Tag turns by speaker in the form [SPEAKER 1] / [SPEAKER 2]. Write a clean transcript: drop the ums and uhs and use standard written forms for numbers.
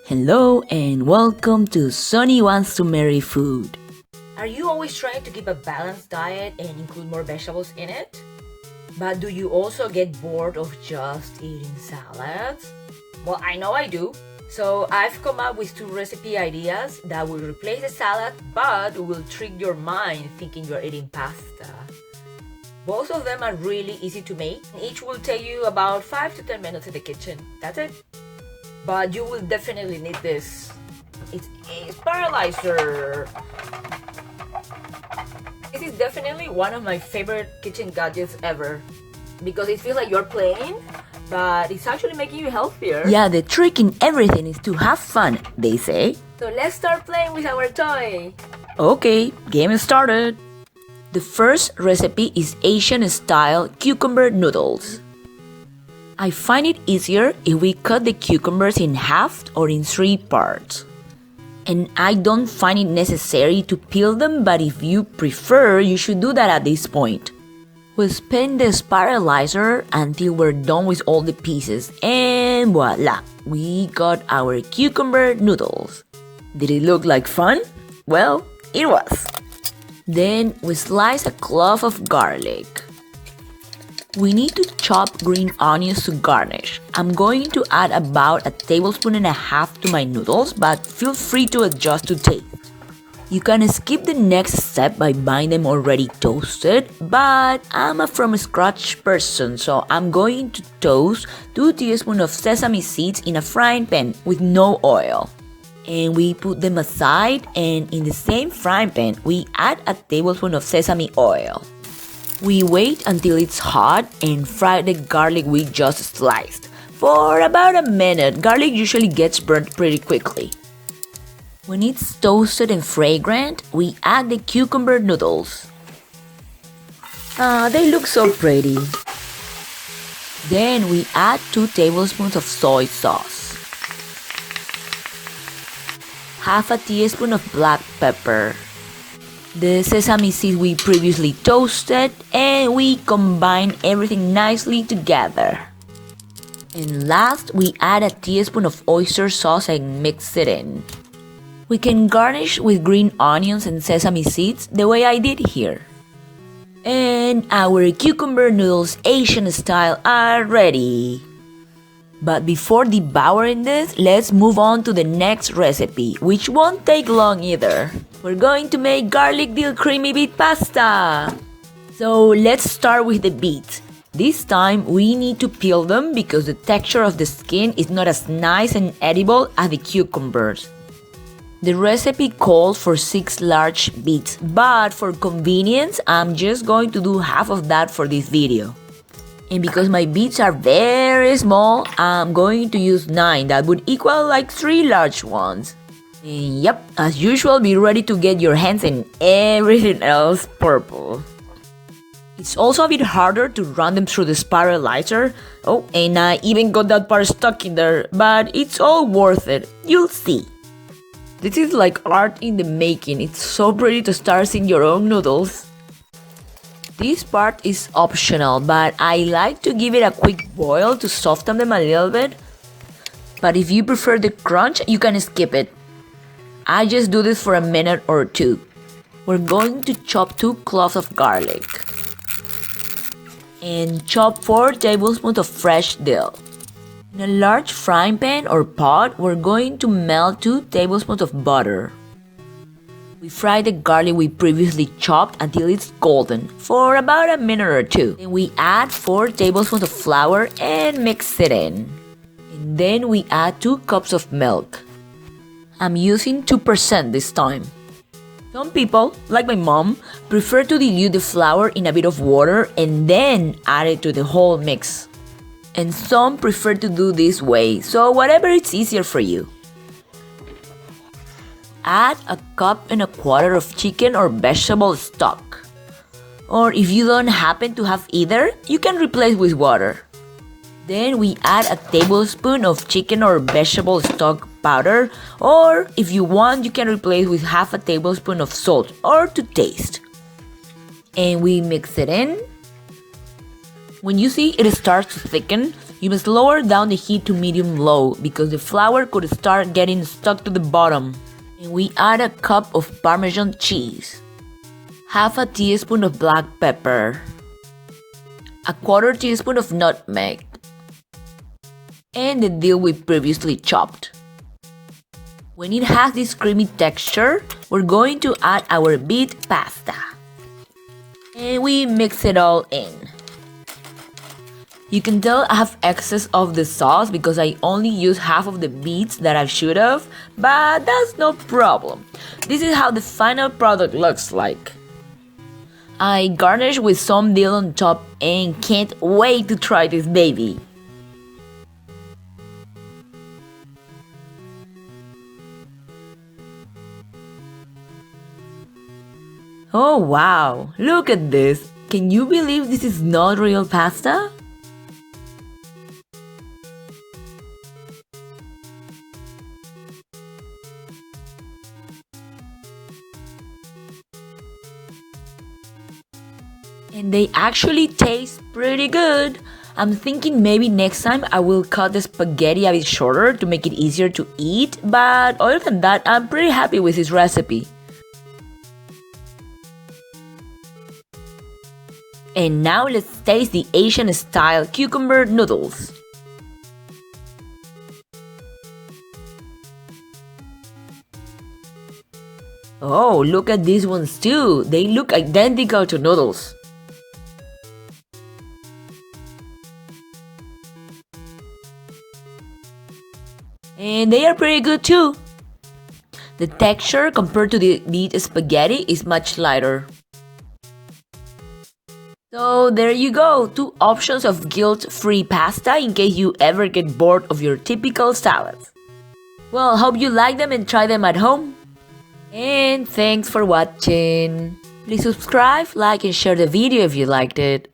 [SPEAKER 1] Hello and welcome to Sonny Wants to Marry Food.
[SPEAKER 2] Are you always trying to keep a balanced diet and include more vegetables in it? But do you also get bored of just eating salads? Well, I know I do. So I've come up with 2 recipe ideas that will replace the salad but will trick your mind thinking you're eating pasta. Both of them are really easy to make. Each will take you about 5 to 10 minutes in the kitchen. That's it. But you will definitely need this. It's a paralyzer. This is definitely one of my favorite kitchen gadgets ever because it feels like you're playing, but it's actually making you healthier.
[SPEAKER 1] Yeah, the trick in everything is to have fun, they say.
[SPEAKER 2] So let's start playing with our toy.
[SPEAKER 1] Okay, game started. The first recipe is Asian-style cucumber noodles. I find it easier if we cut the cucumbers in half or in 3 parts. And I don't find it necessary to peel them, but if you prefer, you should do that at this point. We'll spin the spiralizer until we're done with all the pieces, and voila! We got our cucumber noodles. Did it look like fun? Well, it was. Then we slice a clove of garlic. We need to chop green onions to garnish. I'm going to add about 1.5 tablespoons to my noodles, but feel free to adjust to taste. You can skip the next step by buying them already toasted, but I'm a from scratch person, so I'm going to toast 2 teaspoons of sesame seeds in a frying pan with no oil. And we put them aside, and in the same frying pan, we add 1 tablespoon of sesame oil. We wait until it's hot and fry the garlic we just sliced. For about a minute, garlic usually gets burnt pretty quickly. When it's toasted and fragrant, we add the cucumber noodles. They look so pretty. Then we add 2 tablespoons of soy sauce, half a teaspoon of black pepper, the sesame seeds we previously toasted, and we combine everything nicely together. And last, we add a teaspoon of oyster sauce and mix it in. We can garnish with green onions and sesame seeds the way I did here. And our cucumber noodles Asian style are ready. But before devouring this, let's move on to the next recipe, which won't take long either. We're going to make garlic dill creamy beet pasta. So let's start with the beets. This time we need to peel them because the texture of the skin is not as nice and edible as the cucumbers. The recipe calls for 6 large beets, but for convenience, I'm just going to do half of that for this video. And because my beets are very small, I'm going to use 9. That would equal like 3 large ones. And yep, as usual, be ready to get your hands in everything else purple. It's also a bit harder to run them through the spiralizer. Oh, and I even got that part stuck in there, but it's all worth it. You'll see. This is like art in the making. It's so pretty to start seeing your own noodles. This part is optional, but I like to give it a quick boil to soften them a little bit. But if you prefer the crunch, you can skip it. I just do this for a minute or 2. We're going to chop 2 cloves of garlic. And chop 4 tablespoons of fresh dill. In a large frying pan or pot, we're going to melt 2 tablespoons of butter. We fry the garlic we previously chopped until it's golden for about a minute or 2. Then we add 4 tablespoons of flour and mix it in. And then we add 2 cups of milk. I'm using 2% this time. Some people, like my mom, prefer to dilute the flour in a bit of water and then add it to the whole mix. And some prefer to do this way, so whatever is easier for you. Add 1.25 cups of chicken or vegetable stock. Or if you don't happen to have either, you can replace with water. Then we add 1 tablespoon of chicken or vegetable stock powder, or if you want, you can replace with half a tablespoon of salt or to taste. And we mix it in. When you see it starts to thicken, You must lower down the heat to medium-low because the flour could start getting stuck to the bottom. And we add a cup of Parmesan cheese, half a teaspoon of black pepper, a quarter teaspoon of nutmeg, and the dill we previously chopped. When it has this creamy texture, we're going to add our beet pasta. And we mix it all in. You can tell I have excess of the sauce because I only used half of the beets that I should have, but that's no problem. This is how the final product looks like. I garnish with some dill on top and can't wait to try this baby. Oh wow, look at this! Can you believe this is not real pasta? And they actually taste pretty good. I'm thinking maybe next time I will cut the spaghetti a bit shorter to make it easier to eat, but other than that, I'm pretty happy with this recipe. And now let's taste the Asian style cucumber noodles. Oh, look at these ones too. They look identical to noodles. And they are pretty good too. The texture compared to the beet spaghetti is much lighter. So there you go, 2 options of guilt-free pasta in case you ever get bored of your typical salads. Well, hope you like them and try them at home. And thanks for watching. Please subscribe, like and share the video if you liked it.